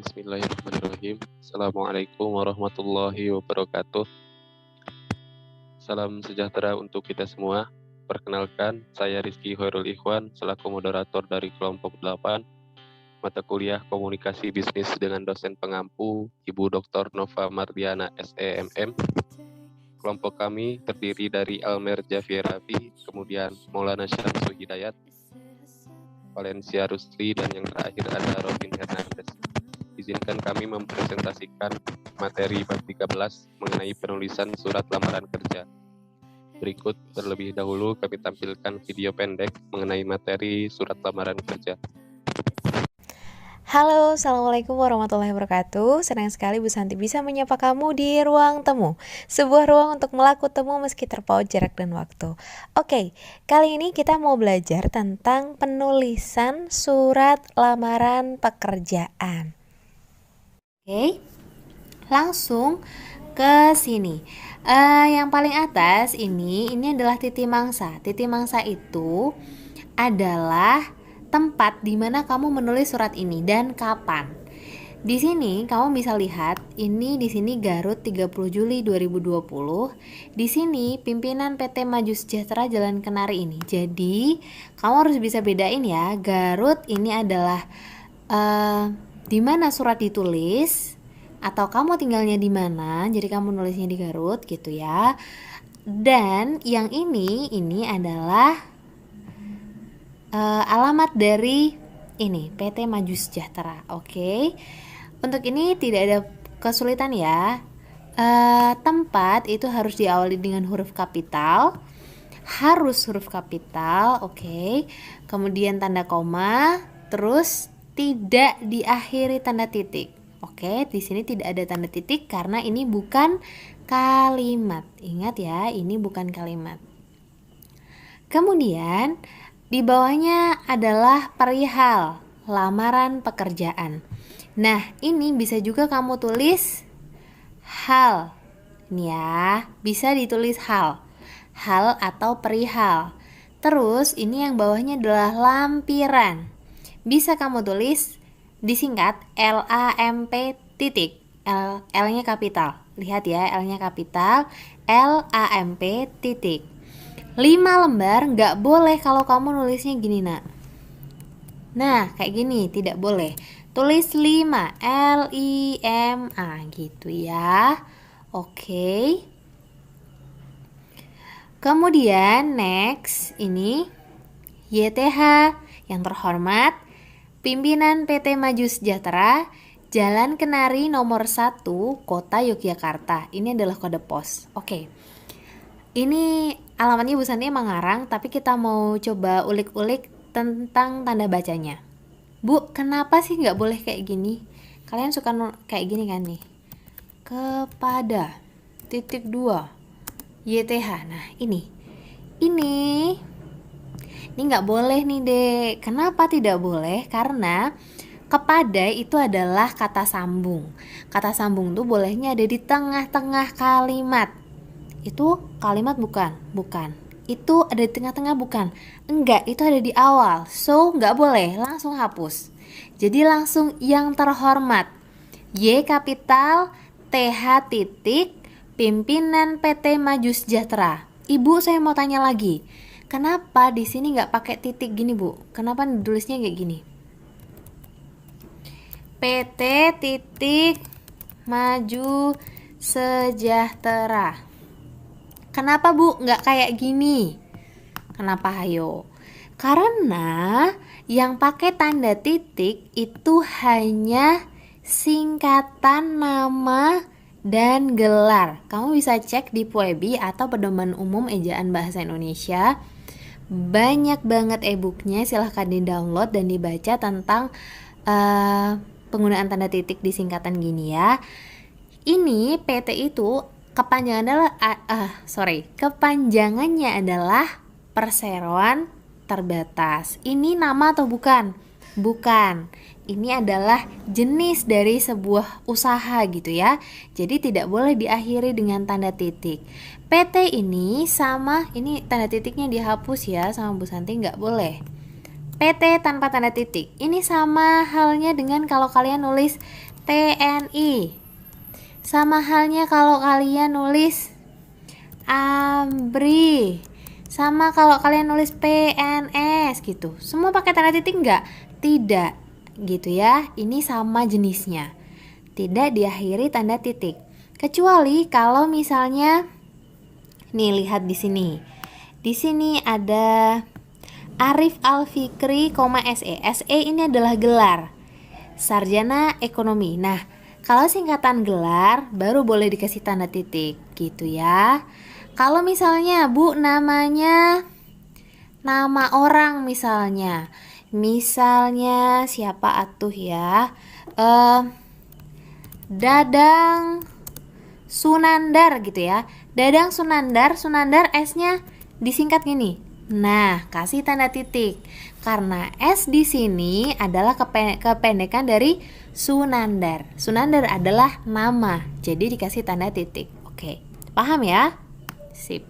Bismillahirrahmanirrahim. Assalamualaikum warahmatullahi wabarakatuh. Salam sejahtera untuk kita semua. Perkenalkan, saya Rizky Hoirul Ikhwan selaku moderator dari kelompok 8 mata kuliah Komunikasi Bisnis dengan dosen pengampu Ibu Dr. Nova Mardiana SEMM. Kelompok kami terdiri dari Almer Javierafi, kemudian Maulana Syamsul Hidayat, Valencia Rusli, dan yang terakhir ada Robin Hernandez. Izinkan kami mempresentasikan materi bab 13 mengenai penulisan surat lamaran kerja. Berikut terlebih dahulu kami tampilkan video pendek mengenai materi surat lamaran kerja. Halo, Assalamualaikum warahmatullahi wabarakatuh. Senang sekali Bu Santi bisa menyapa kamu di ruang temu, sebuah ruang untuk melaku temu meski terpaut jarak dan waktu. Oke, kali ini kita mau belajar tentang penulisan surat lamaran pekerjaan. Oke, langsung ke sini. Yang paling atas ini adalah titi mangsa. Titi mangsa itu adalah tempat di mana kamu menulis surat ini dan kapan. Di sini kamu bisa lihat, ini di sini Garut 30 Juli 2020. Di sini pimpinan PT Maju Sejahtera Jalan Kenari ini. Jadi, kamu harus bisa bedain ya, Garut ini adalah di mana surat ditulis atau kamu tinggalnya di mana. Jadi kamu nulisnya di Garut gitu ya. Dan yang ini adalah alamat dari ini PT Maju Sejahtera. Oke. Untuk ini tidak ada kesulitan ya. Tempat itu harus diawali dengan huruf kapital. Harus huruf kapital, oke. Kemudian tanda koma, terus tidak diakhiri tanda titik. Oke, di sini tidak ada tanda titik karena ini bukan kalimat. Ingat ya, ini bukan kalimat. Kemudian di bawahnya adalah perihal lamaran pekerjaan. Nah, ini bisa juga kamu tulis hal. Ini ya, bisa ditulis hal. Hal atau perihal. Terus ini yang bawahnya adalah lampiran. Bisa kamu tulis disingkat LAMP titik. L-nya kapital. Lihat ya, L-nya kapital, LAMP titik. 5 lembar nggak boleh kalau kamu nulisnya gini nak. Nah kayak gini tidak boleh. Tulis 5 L-I-M-A gitu ya. Oke. Kemudian next ini YTH yang terhormat pimpinan PT Maju Sejahtera Jalan Kenari nomor 1 Kota Yogyakarta. Ini adalah kode pos. Oke. Ini alamatnya Bu Santi emang ngarang, tapi kita mau coba ulik-ulik tentang tanda bacanya. Bu, kenapa sih nggak boleh kayak gini? Kalian suka kayak gini kan nih? Kepada titik 2 YTH. Nah ini nggak boleh nih dek. Kenapa tidak boleh? Karena kepada itu adalah kata sambung. Kata sambung tuh bolehnya ada di tengah-tengah kalimat. Itu kalimat bukan? Itu ada di tengah-tengah bukan? Enggak, itu ada di awal. So, enggak boleh, langsung hapus. Jadi langsung yang terhormat. Y kapital, TH titik, pimpinan PT Maju Sejahtera. Ibu, saya mau tanya lagi. Kenapa di sini enggak pakai titik gini, Bu? Kenapa ditulisnya kayak gini? PT titik Maju Sejahtera. Kenapa Bu nggak kayak gini? Kenapa ayo? Karena yang pakai tanda titik itu hanya singkatan nama dan gelar. Kamu bisa cek di PUEBI atau Pedoman Umum Ejaan Bahasa Indonesia. Banyak banget e-booknya, silahkan di-download dan dibaca tentang penggunaan tanda titik di singkatan gini ya. Ini PT itu kepanjangannya adalah perseroan terbatas. Ini nama atau bukan? Bukan. Ini adalah jenis dari sebuah usaha gitu ya. Jadi tidak boleh diakhiri dengan tanda titik. PT ini sama, ini tanda titiknya dihapus ya sama Bu Santi, nggak boleh. PT tanpa tanda titik. Ini sama halnya dengan kalau kalian nulis TNI. Sama halnya kalau kalian nulis ABRI. Sama kalau kalian nulis PNS gitu. Semua pakai tanda titik enggak? Tidak, gitu ya. Ini sama jenisnya. Tidak diakhiri tanda titik. Kecuali kalau misalnya nih, lihat di sini. Di sini ada Arif Alfikri, SE. SE ini adalah gelar sarjana ekonomi. Nah, kalau singkatan gelar baru boleh dikasih tanda titik gitu ya. Kalau misalnya Bu namanya nama orang misalnya siapa atuh ya? Dadang Sunandar gitu ya. Dadang Sunandar, S-nya disingkat gini. Nah, kasih tanda titik. Karena S di sini adalah kependekan dari Sunandar. Sunandar adalah nama, jadi dikasih tanda titik. Oke, paham ya? Sip.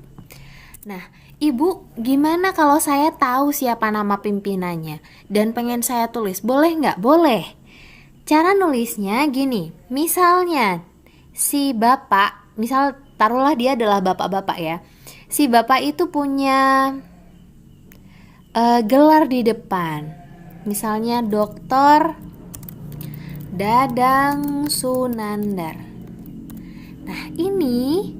Nah, Ibu, gimana kalau saya tahu siapa nama pimpinannya dan pengen saya tulis? Boleh nggak? Boleh. Cara nulisnya gini. Misalnya, si bapak, misal taruhlah dia adalah bapak-bapak ya. Si bapak itu punya gelar di depan. Misalnya Dr. Dadang Sunandar. Nah, ini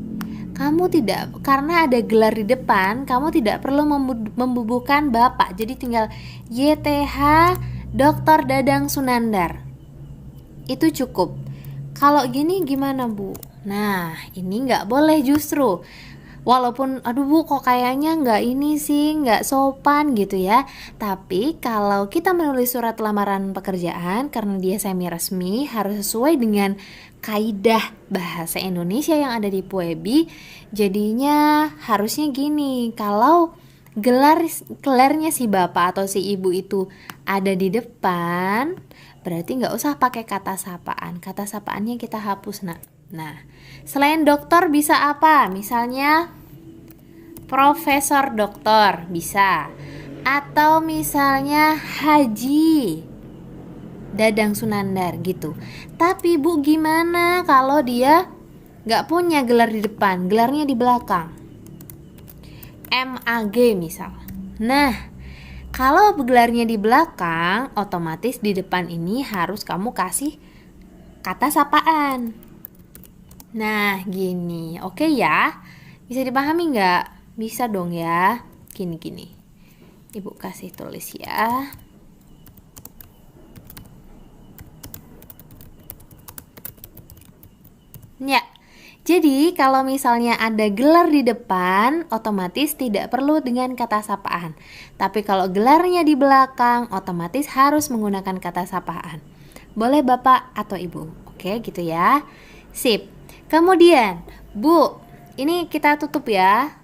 kamu tidak, karena ada gelar di depan, kamu tidak perlu membubuhkan bapak. Jadi tinggal YTH Dr. Dadang Sunandar. Itu cukup. Kalau gini gimana Bu? Nah, ini nggak boleh justru. Walaupun aduh Bu kok kayaknya nggak sopan gitu ya. Tapi kalau kita menulis surat lamaran pekerjaan, karena dia semi resmi, harus sesuai dengan kaidah bahasa Indonesia yang ada di PUEBI. Jadinya harusnya gini, kalau gelarnya si bapak atau si ibu itu ada di depan, berarti nggak usah pakai kata sapaan. Kata sapaannya kita hapus. Nah, selain dokter bisa apa? Misalnya Profesor Doktor bisa. Atau misalnya Haji Dadang Sunandar gitu. Tapi Bu, gimana kalau dia gak punya gelar di depan, gelarnya di belakang? MAG misal. Nah, kalau gelarnya di belakang, otomatis di depan ini harus kamu kasih kata sapaan. Nah, gini. Oke ya? Bisa dipahami nggak? Bisa dong ya. Gini. Ibu kasih tulis ya. Ya. Jadi, kalau misalnya ada gelar di depan, otomatis tidak perlu dengan kata sapaan. Tapi kalau gelarnya di belakang, otomatis harus menggunakan kata sapaan. Boleh Bapak atau Ibu. Oke, gitu ya. Sip. Kemudian, Bu, ini kita tutup ya.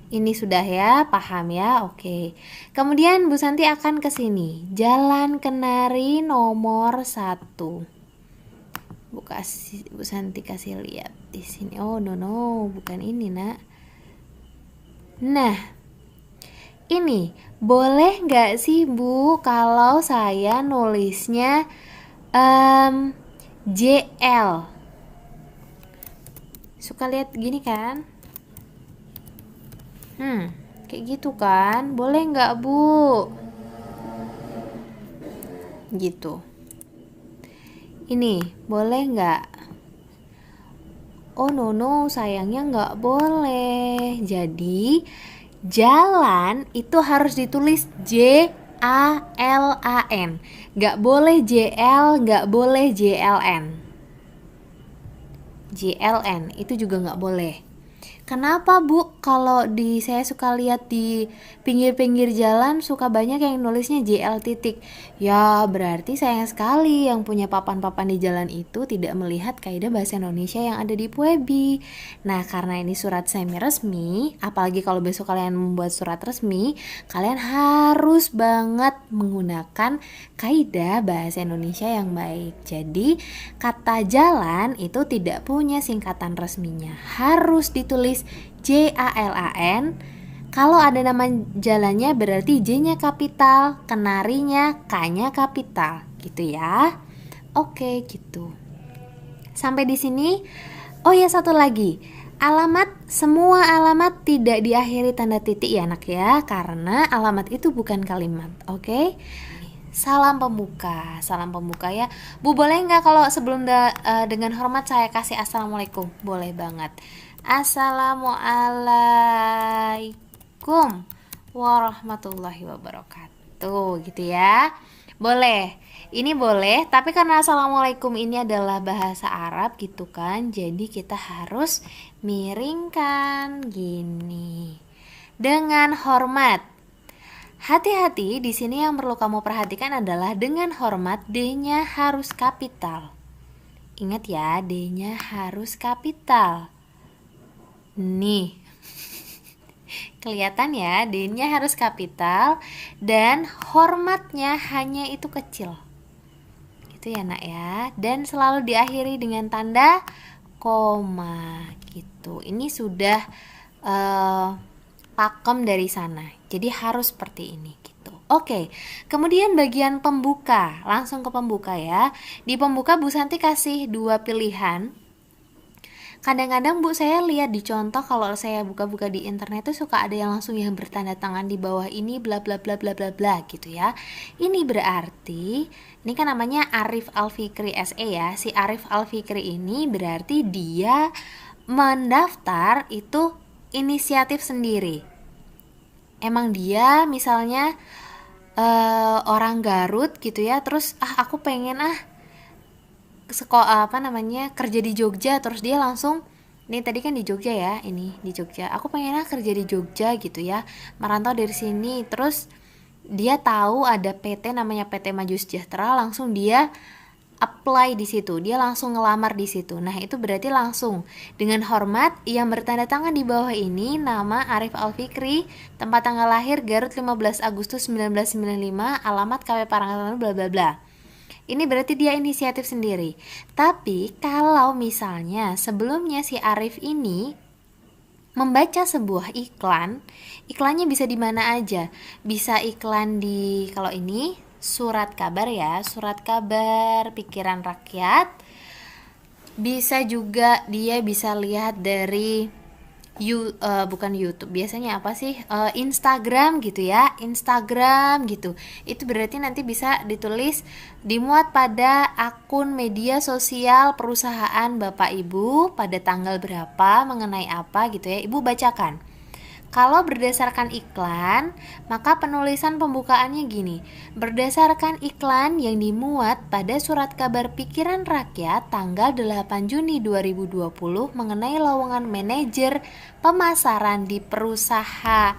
Ini sudah ya, paham ya? Oke. Kemudian Bu Santi akan ke sini. Jalan Kenari nomor 1. Bu Santi kasih lihat di sini. Oh no, bukan ini Nak. Nah, ini boleh nggak sih Bu kalau saya nulisnya JL? Suka lihat gini kan? Kayak gitu kan? Boleh nggak Bu? Gitu. Ini boleh nggak? Oh no, sayangnya nggak boleh. Jadi jalan itu harus ditulis JALAN. Nggak boleh JL, nggak boleh JLN. JLN itu juga nggak boleh. Kenapa Bu? Kalau saya suka lihat di pinggir-pinggir jalan suka banyak yang nulisnya JL titik. Ya berarti sayang sekali yang punya papan-papan di jalan itu tidak melihat kaidah bahasa Indonesia yang ada di PUEBI. Nah karena ini surat semi resmi, apalagi kalau besok kalian membuat surat resmi, kalian harus banget menggunakan kaidah bahasa Indonesia yang baik. Jadi kata jalan itu tidak punya singkatan resminya, harus ditulis JALAN. Kalau ada nama jalannya berarti J-nya kapital, Kenarinya K-nya kapital, gitu ya. Oke, gitu. Sampai di sini. Oh ya, satu lagi. Semua alamat tidak diakhiri tanda titik ya anak ya, karena alamat itu bukan kalimat. Oke? Salam pembuka ya. Bu, boleh nggak kalau sebelum dengan hormat saya kasih assalamualaikum? Boleh banget. Assalamualaikum warahmatullahi wabarakatuh, gitu ya. Boleh. Ini boleh, tapi karena assalamualaikum ini adalah bahasa Arab gitu kan, jadi kita harus miringkan gini. Dengan hormat. Hati-hati, di sini yang perlu kamu perhatikan adalah dengan hormat D-nya harus kapital. Ingat ya, D-nya harus kapital. Nih. Kelihatan ya, D-nya harus kapital dan hormatnya hanya itu kecil. Gitu ya, Nak ya. Dan selalu diakhiri dengan tanda koma gitu. Ini sudah pakem dari sana. Jadi harus seperti ini gitu. Oke. Kemudian bagian pembuka, langsung ke pembuka ya. Di pembuka Bu Santi kasih 2 pilihan. Kadang-kadang Bu saya lihat di contoh kalau saya buka-buka di internet tuh suka ada yang langsung yang bertanda tangan di bawah ini bla bla bla bla bla bla gitu ya. Ini berarti ini kan namanya Arif Alfikri SE ya. Si Arif Alfikri ini berarti dia mendaftar itu inisiatif sendiri. Emang dia misalnya orang Garut gitu ya, terus aku pengen kerja di Jogja, terus dia langsung ini tadi kan di Jogja ya, ini di Jogja. Aku pengen kerja di Jogja gitu ya, merantau dari sini. Terus dia tahu ada PT namanya PT Maju Sejahtera, langsung dia apply di situ, dia langsung ngelamar di situ. Nah itu berarti langsung dengan hormat yang bertanda tangan di bawah ini nama Arif Alfikri, tempat tanggal lahir Garut 15 Agustus 1995, alamat KW Parangtrinan bla bla bla. Ini berarti dia inisiatif sendiri. Tapi kalau misalnya sebelumnya si Arif ini membaca sebuah iklan, iklannya bisa di mana aja. Bisa iklan di, kalau ini surat kabar ya, surat kabar pikiran rakyat. Bisa juga dia bisa lihat dari bukan YouTube, biasanya apa sih, Instagram gitu ya, Instagram gitu. Itu berarti nanti bisa ditulis dimuat pada akun media sosial perusahaan Bapak Ibu pada tanggal berapa, mengenai apa gitu ya, Ibu bacakan. Kalau berdasarkan iklan, maka penulisan pembukaannya gini. Berdasarkan iklan yang dimuat pada surat kabar pikiran rakyat tanggal 8 Juni 2020 mengenai lowongan manajer pemasaran di perusahaan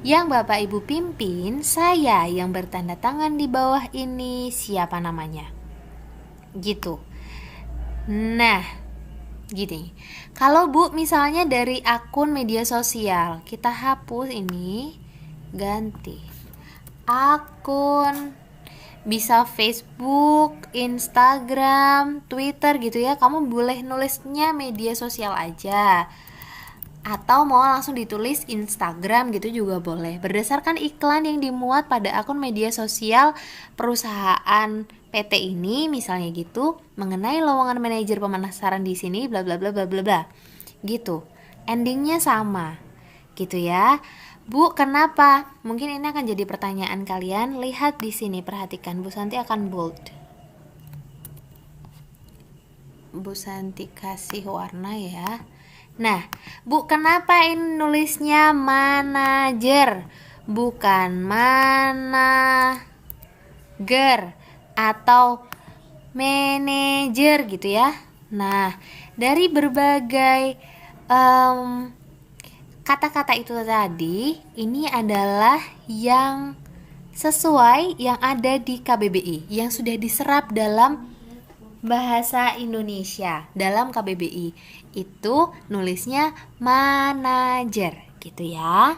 yang Bapak Ibu pimpin, saya yang bertanda tangan di bawah ini siapa namanya. Gitu. Nah, gini. Kalau Bu misalnya dari akun media sosial, kita hapus ini, ganti akun, bisa Facebook, Instagram, Twitter gitu ya. Kamu boleh nulisnya media sosial aja, atau mau langsung ditulis Instagram gitu juga boleh. Berdasarkan iklan yang dimuat pada akun media sosial perusahaan PT ini misalnya gitu, mengenai lowongan manajer pemasaran di sini bla bla bla bla bla bla. Gitu. Endingnya sama. Gitu ya. Bu, kenapa? Mungkin ini akan jadi pertanyaan kalian. Lihat di sini, perhatikan. Bu Santi akan bold. Bu Santi kasih warna ya. Nah, Bu, kenapa ini nulisnya manajer bukan manager atau manajer gitu ya? Nah, dari berbagai kata-kata itu tadi, ini adalah yang sesuai yang ada di KBBI, yang sudah diserap dalam bahasa Indonesia dalam KBBI. Itu nulisnya manajer gitu ya.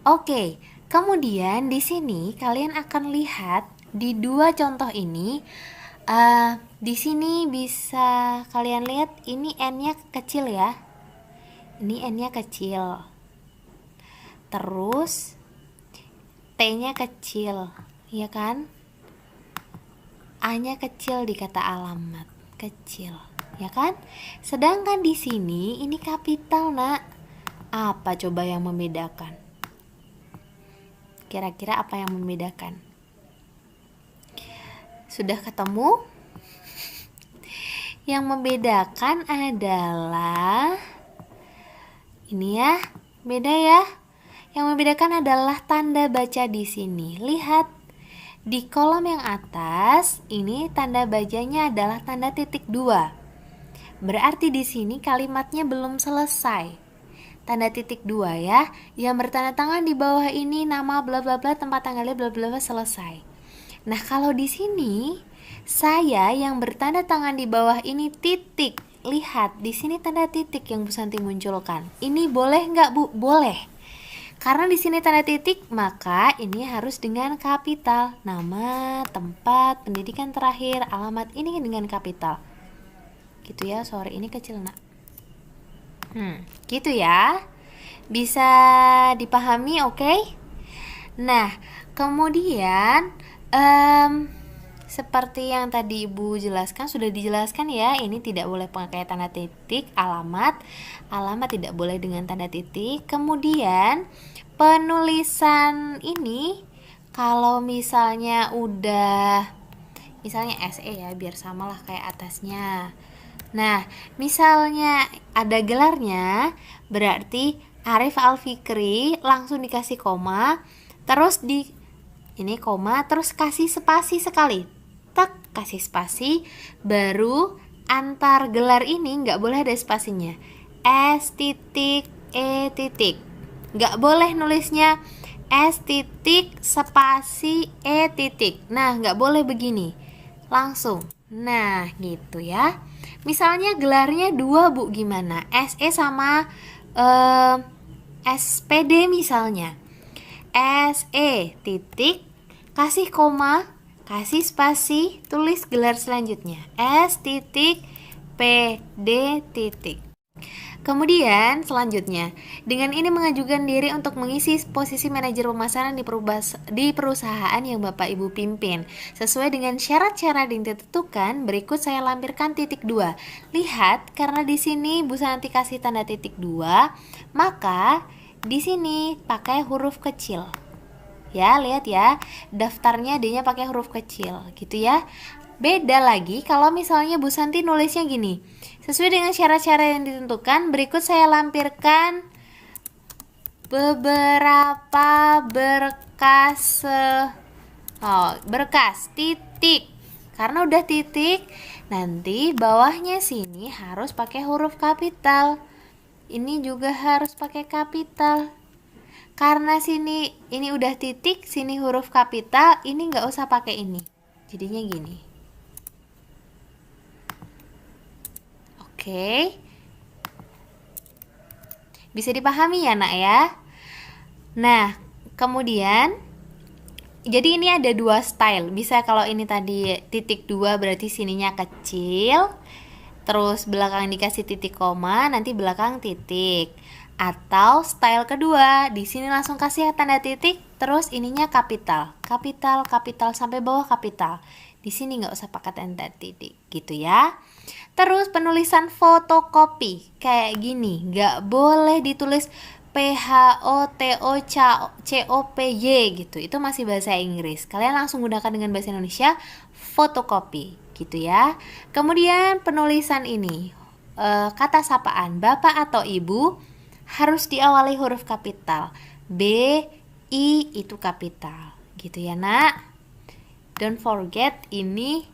Oke, kemudian di sini kalian akan lihat di 2 contoh ini. Di sini bisa kalian lihat ini N-nya kecil ya. Ini N-nya kecil. Terus T-nya kecil, ya kan? A-nya kecil di kata alamat, kecil, ya kan? Sedangkan di sini ini kapital, Nak. Apa coba yang membedakan? Kira-kira apa yang membedakan? Sudah ketemu? Yang membedakan adalah ini ya, beda ya. Yang membedakan adalah tanda baca di sini. Lihat di kolom yang atas, ini tanda bacanya adalah tanda titik 2. Berarti di sini kalimatnya belum selesai. Tanda titik 2 ya. Yang bertanda tangan di bawah ini nama bla bla bla, tempat tanggalnya bla bla bla, selesai. Nah, kalau di sini saya yang bertanda tangan di bawah ini titik. Lihat, di sini tanda titik yang Bu Santi munculkan. Ini boleh nggak, Bu? Boleh. Karena di sini tanda titik, maka ini harus dengan kapital. Nama, tempat, pendidikan terakhir, alamat ini dengan kapital. Gitu ya, sore ini kecil, Nak. Gitu ya. Bisa dipahami, oke? Nah, kemudian seperti yang tadi Ibu jelaskan, sudah dijelaskan ya, ini tidak boleh pakai tanda titik, alamat tidak boleh dengan tanda titik. Kemudian penulisan ini kalau misalnya udah, misalnya SE ya, biar samalah kayak atasnya. Nah, misalnya ada gelarnya, berarti Arif Alfikri, langsung dikasih koma, terus ini koma, terus kasih spasi sekali. Tak, kasih spasi, baru antar gelar ini nggak boleh ada spasinya. S titik E titik. Nggak boleh nulisnya S titik spasi E titik. Nah, nggak boleh begini. Langsung. Nah, gitu ya. Misalnya gelarnya 2, Bu, gimana? SE sama SPD misalnya. SE titik, kasih koma, kasih spasi, tulis gelar selanjutnya. S titik PD titik. Kemudian selanjutnya, dengan ini mengajukan diri untuk mengisi posisi manajer pemasaran di perusahaan yang Bapak Ibu pimpin. Sesuai dengan syarat-syarat yang ditentukan, berikut saya lampirkan titik 2. Lihat, karena di sini Bu Santi kasih tanda titik 2, maka di sini pakai huruf kecil. Ya, lihat ya, daftarnya D-nya pakai huruf kecil, gitu ya. Beda lagi kalau misalnya Bu Santi nulisnya gini. Sesuai dengan syarat-syarat yang ditentukan, berikut saya lampirkan beberapa berkas titik. Karena udah titik, nanti bawahnya sini harus pakai huruf kapital. Ini juga harus pakai kapital. Karena sini ini udah titik, sini huruf kapital, ini nggak usah pakai ini. Jadinya gini. Oke. Bisa dipahami ya, Nak ya? Nah, kemudian jadi ini ada 2 style. Bisa kalau ini tadi titik 2 berarti sininya kecil, terus belakang dikasih titik koma, nanti belakang titik. Atau style kedua, di sini langsung kasih tanda titik, terus ininya kapital sampai bawah kapital. Di sini nggak usah pakai tanda titik, gitu ya. Terus penulisan fotokopi kayak gini, nggak boleh ditulis PHOTOCOPY gitu. Itu masih bahasa Inggris. Kalian langsung gunakan dengan bahasa Indonesia, fotokopi, gitu ya. Kemudian penulisan ini, kata sapaan Bapak atau Ibu harus diawali huruf kapital. B, I itu kapital. Gitu ya, Nak. Don't forget ini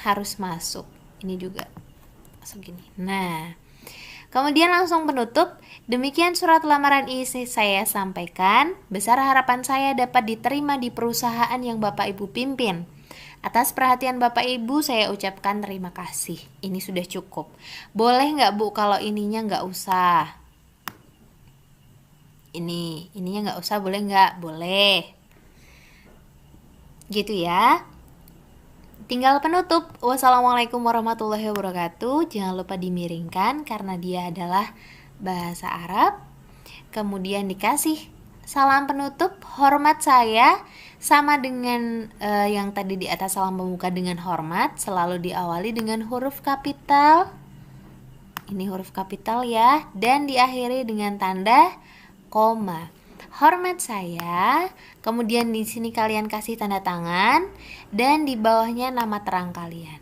harus masuk. Ini juga masuk gini. Nah, kemudian langsung penutup. Demikian surat lamaran ini saya sampaikan. Besar harapan saya dapat diterima di perusahaan yang Bapak Ibu pimpin. Atas perhatian Bapak Ibu saya ucapkan terima kasih. Ini sudah cukup. Boleh nggak, Bu, kalau ininya nggak usah? Ininya nggak usah, boleh nggak? Boleh. Gitu ya. Tinggal penutup. Wassalamualaikum warahmatullahi wabarakatuh. Jangan lupa dimiringkan karena dia adalah bahasa Arab. Kemudian dikasih salam penutup. Hormat saya. Sama dengan yang tadi di atas, salam pembuka dengan hormat selalu diawali dengan huruf kapital. Ini huruf kapital ya, dan diakhiri dengan tanda koma. Hormat saya. Kemudian di sini kalian kasih tanda tangan dan di bawahnya nama terang kalian.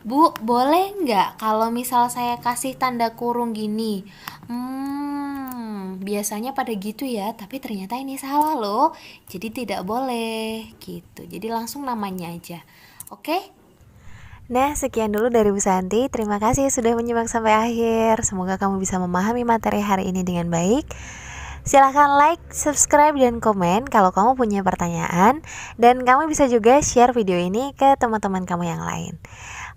Bu, boleh nggak kalau misal saya kasih tanda kurung gini? Biasanya pada gitu ya, tapi ternyata ini salah loh. Jadi tidak boleh gitu. Jadi langsung namanya aja. Oke? Nah, sekian dulu dari Bu Santi. Terima kasih sudah menyimak sampai akhir. Semoga kamu bisa memahami materi hari ini dengan baik. Silahkan like, subscribe, dan komen kalau kamu punya pertanyaan. Dan kamu bisa juga share video ini ke teman-teman kamu yang lain.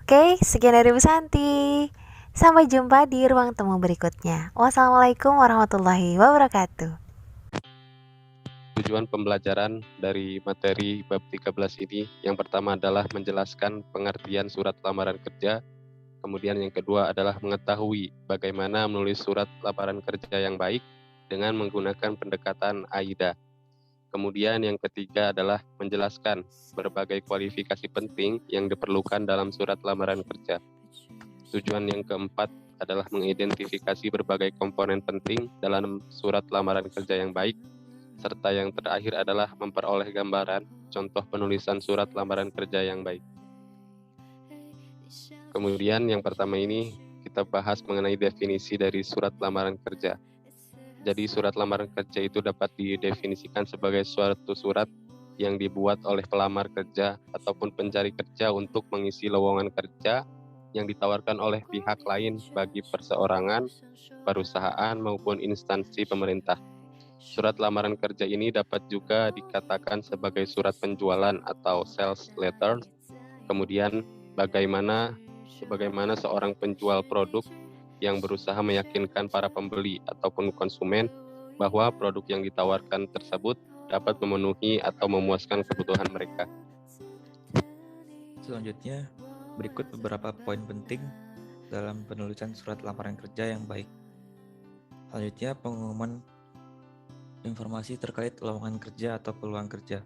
Oke, sekian dari Bu Santi. Sampai jumpa di ruang temu berikutnya. Wassalamualaikum warahmatullahi wabarakatuh. Tujuan pembelajaran dari materi bab 13 ini yang pertama adalah menjelaskan pengertian surat lamaran kerja, kemudian yang kedua adalah mengetahui bagaimana menulis surat lamaran kerja yang baik dengan menggunakan pendekatan AIDA. Kemudian yang ketiga adalah menjelaskan berbagai kualifikasi penting yang diperlukan dalam surat lamaran kerja. Tujuan yang keempat adalah mengidentifikasi berbagai komponen penting dalam surat lamaran kerja yang baik, serta yang terakhir adalah memperoleh gambaran contoh penulisan surat lamaran kerja yang baik. Kemudian yang pertama ini kita bahas mengenai definisi dari surat lamaran kerja. Jadi surat lamaran kerja itu dapat didefinisikan sebagai suatu surat yang dibuat oleh pelamar kerja ataupun pencari kerja untuk mengisi lowongan kerja yang ditawarkan oleh pihak lain bagi perseorangan, perusahaan maupun instansi pemerintah. Surat lamaran kerja ini dapat juga dikatakan sebagai surat penjualan atau sales letter. Kemudian bagaimana seorang penjual produk yang berusaha meyakinkan para pembeli ataupun konsumen bahwa produk yang ditawarkan tersebut dapat memenuhi atau memuaskan kebutuhan mereka. Selanjutnya, berikut beberapa poin penting dalam penulisan surat lamaran kerja yang baik. Selanjutnya, pengumuman informasi terkait lowongan kerja atau peluang kerja.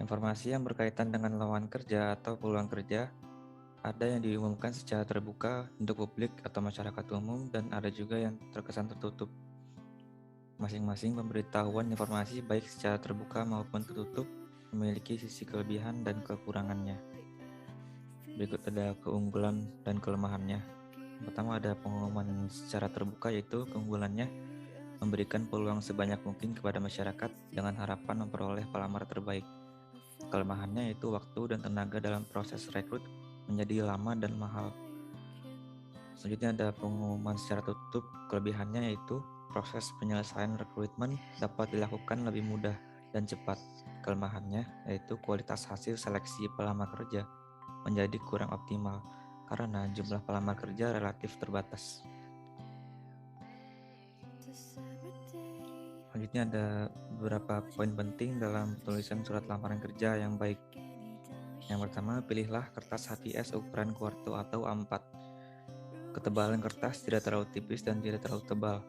Informasi yang berkaitan dengan lowongan kerja atau peluang kerja ada yang diumumkan secara terbuka untuk publik atau masyarakat umum dan ada juga yang terkesan tertutup. Masing-masing pemberitahuan informasi baik secara terbuka maupun tertutup memiliki sisi kelebihan dan kekurangannya. Berikut ada keunggulan dan kelemahannya. Pertama ada pengumuman secara terbuka, yaitu keunggulannya memberikan peluang sebanyak mungkin kepada masyarakat dengan harapan memperoleh pelamar terbaik. Kelemahannya yaitu waktu dan tenaga dalam proses rekrut menjadi lama dan mahal. Selanjutnya ada pengumuman secara tertutup. Kelebihannya yaitu proses penyelesaian rekrutmen dapat dilakukan lebih mudah dan cepat. Kelemahannya yaitu kualitas hasil seleksi pelamar kerja menjadi kurang optimal karena jumlah pelamar kerja relatif terbatas. Selanjutnya ada beberapa poin penting dalam tulisan surat lamaran kerja yang baik. Yang pertama, pilihlah kertas HTS ukuran kuarto atau A4. Ketebalan kertas tidak terlalu tipis dan tidak terlalu tebal.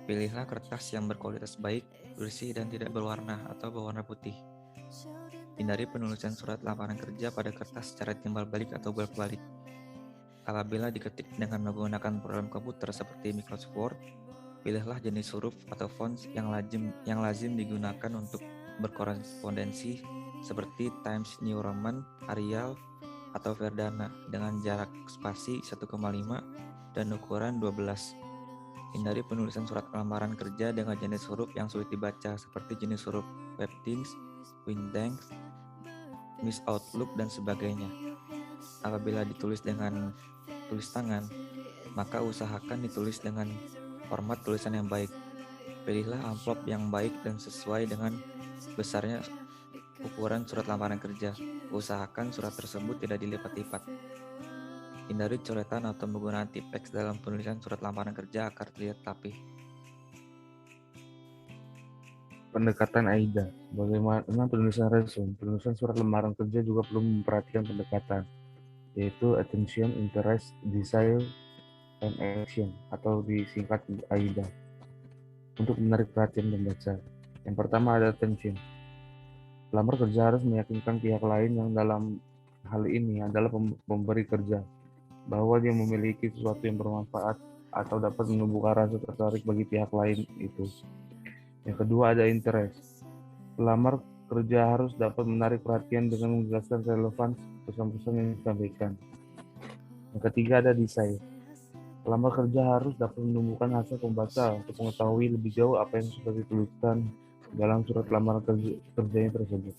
Pilihlah kertas yang berkualitas baik, bersih dan tidak berwarna atau berwarna putih. Hindari penulisan surat lamaran kerja pada kertas secara timbal balik atau bolak-balik. Apabila diketik dengan menggunakan program komputer seperti Microsoft Word, pilihlah jenis huruf atau font yang lazim digunakan untuk berkorespondensi seperti Times New Roman, Arial, atau Verdana dengan jarak spasi 1,5 dan ukuran 12. Hindari penulisan surat lamaran kerja dengan jenis huruf yang sulit dibaca seperti jenis huruf Webthings, Wingdings, Miss Outlook, dan sebagainya. Apabila ditulis dengan tulis tangan, maka usahakan ditulis dengan format tulisan yang baik. Pilihlah amplop yang baik dan sesuai dengan besarnya ukuran surat lamaran kerja. Usahakan surat tersebut tidak dilipat-lipat. Hindari coretan atau menggunakan tipex dalam penulisan surat lamaran kerja agar terlihat rapih. Pendekatan AIDA. Bagaimana penulisan resume? Penulisan surat lamaran kerja juga perlu memperhatikan pendekatan, yaitu attention, interest, desire, and action, atau disingkat AIDA, untuk menarik perhatian pembaca. Yang pertama ada attention. Pelamar kerja harus meyakinkan pihak lain yang dalam hal ini adalah pemberi kerja bahwa dia memiliki sesuatu yang bermanfaat atau dapat menumbuhkan rasa tertarik bagi pihak lain itu. Yang kedua ada interest. Pelamar kerja harus dapat menarik perhatian dengan menjelaskan relevan pesan-pesan yang disampaikan. Yang ketiga ada desire. Pelamar kerja harus dapat menumbuhkan hasrat pembaca untuk mengetahui lebih jauh apa yang sudah dituliskan dalam surat lamaran kerjanya tersebut.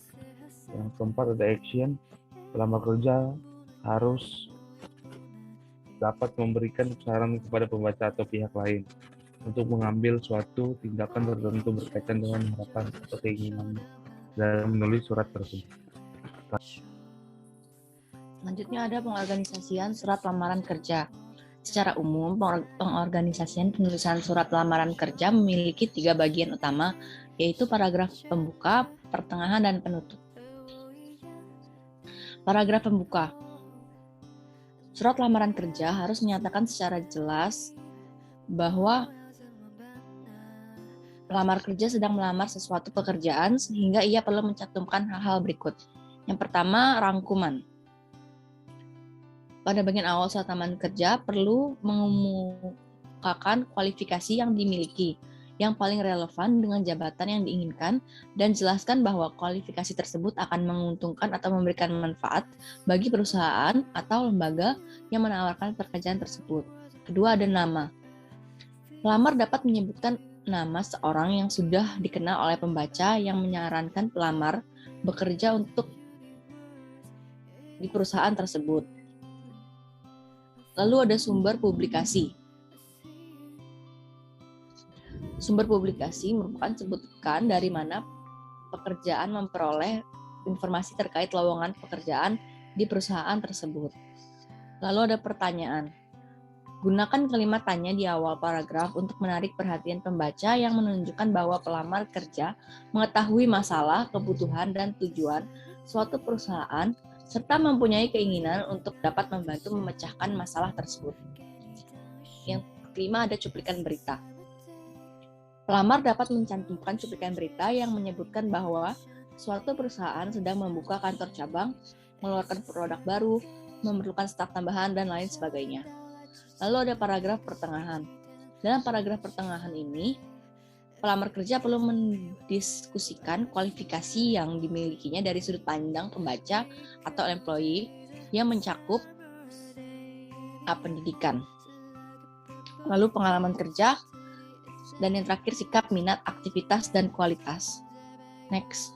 Yang keempat ada action. Pelamar kerja harus dapat memberikan saran kepada pembaca atau pihak lain untuk mengambil suatu tindakan tertentu berkaitan dengan harapan atau keinginan dalam menulis surat tersebut. Selanjutnya ada pengorganisasian surat lamaran kerja. Secara umum, pengorganisasian penulisan surat lamaran kerja memiliki 3 bagian utama, yaitu paragraf pembuka, pertengahan, dan penutup. Paragraf pembuka. Surat lamaran kerja harus menyatakan secara jelas bahwa pelamar kerja sedang melamar sesuatu pekerjaan sehingga ia perlu mencantumkan hal-hal berikut. Yang pertama, rangkuman. Pada bagian awal surat lamaran kerja perlu mengemukakan kualifikasi yang dimiliki, yang paling relevan dengan jabatan yang diinginkan, dan jelaskan bahwa kualifikasi tersebut akan menguntungkan atau memberikan manfaat bagi perusahaan atau lembaga yang menawarkan pekerjaan tersebut. Kedua, ada nama. Pelamar dapat menyebutkan nama seorang yang sudah dikenal oleh pembaca yang menyarankan pelamar bekerja untuk di perusahaan tersebut. Lalu ada sumber publikasi. Sumber publikasi merupakan sebutan dari mana pekerjaan memperoleh informasi terkait lowongan pekerjaan di perusahaan tersebut. Lalu ada pertanyaan. Gunakan kalimat tanya di awal paragraf untuk menarik perhatian pembaca yang menunjukkan bahwa pelamar kerja mengetahui masalah, kebutuhan, dan tujuan suatu perusahaan serta mempunyai keinginan untuk dapat membantu memecahkan masalah tersebut. Yang kelima ada cuplikan berita. Pelamar dapat mencantumkan cuplikan berita yang menyebutkan bahwa suatu perusahaan sedang membuka kantor cabang, mengeluarkan produk baru, memerlukan staf tambahan, dan lain sebagainya. Lalu ada paragraf pertengahan. Dalam paragraf pertengahan ini, pelamar kerja perlu mendiskusikan kualifikasi yang dimilikinya dari sudut pandang pembaca atau employee yang mencakup pendidikan. Lalu pengalaman kerja, dan yang terakhir sikap, minat, aktivitas, dan kualitas. Next.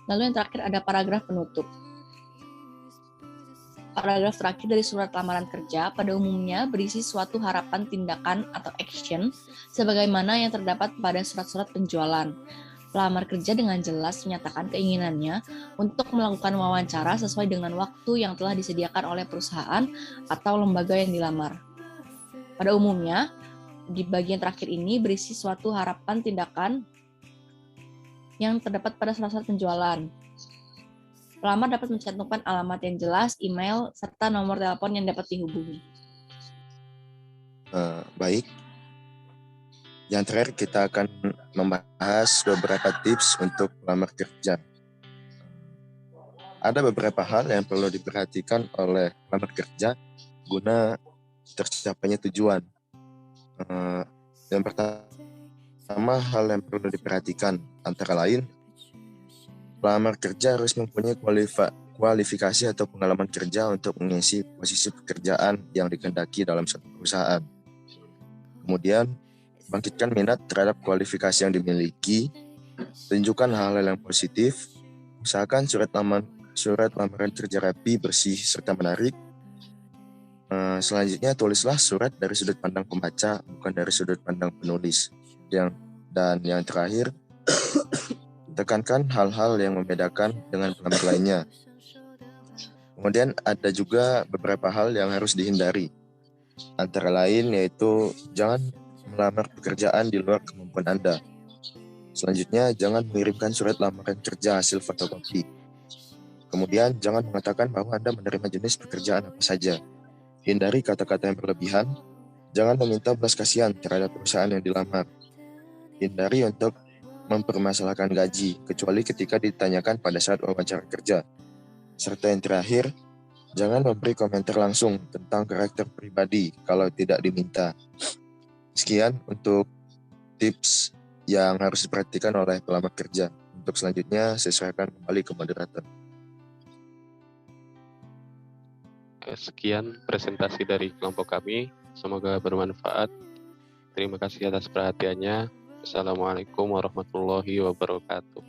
Lalu yang terakhir ada paragraf penutup. Paragraf terakhir dari surat lamaran kerja pada umumnya berisi suatu harapan tindakan atau action sebagaimana yang terdapat pada surat-surat penjualan. Pelamar kerja dengan jelas menyatakan keinginannya untuk melakukan wawancara sesuai dengan waktu yang telah disediakan oleh perusahaan atau lembaga yang dilamar. Pada umumnya, di bagian terakhir ini berisi suatu harapan tindakan yang terdapat pada surat-surat penjualan. Pelamar dapat mencantumkan alamat yang jelas, email, serta nomor telepon yang dapat dihubungi. Baik. Yang terakhir kita akan membahas beberapa tips untuk pelamar kerja. Ada beberapa hal yang perlu diperhatikan oleh pelamar kerja guna tercapainya tujuan. Yang pertama, hal yang perlu diperhatikan antara lain, pelamar kerja harus mempunyai kualifikasi atau pengalaman kerja untuk mengisi posisi pekerjaan yang dikehendaki dalam suatu perusahaan. Kemudian, bangkitkan minat terhadap kualifikasi yang dimiliki, tunjukkan hal-hal yang positif, usahakan surat lamaran kerja rapi, bersih, serta menarik. Selanjutnya, tulislah surat dari sudut pandang pembaca, bukan dari sudut pandang penulis. Dan yang terakhir, tekankan hal-hal yang membedakan dengan pelamar lainnya. Kemudian ada juga beberapa hal yang harus dihindari. Antara lain yaitu jangan melamar pekerjaan di luar kemampuan Anda. Selanjutnya, jangan mengirimkan surat lamaran kerja hasil fotokopi. Kemudian, jangan mengatakan bahwa Anda menerima jenis pekerjaan apa saja. Hindari kata-kata yang berlebihan. Jangan meminta belas kasihan terhadap perusahaan yang dilamar. Hindari untuk mempermasalahkan gaji, kecuali ketika ditanyakan pada saat wawancara kerja. Serta yang terakhir, jangan memberi komentar langsung tentang karakter pribadi kalau tidak diminta. Sekian untuk tips yang harus diperhatikan oleh pelamar kerja. Untuk selanjutnya, saya serahkan kembali ke moderator. Sekian presentasi dari kelompok kami. Semoga bermanfaat. Terima kasih atas perhatiannya. Assalamualaikum warahmatullahi wabarakatuh.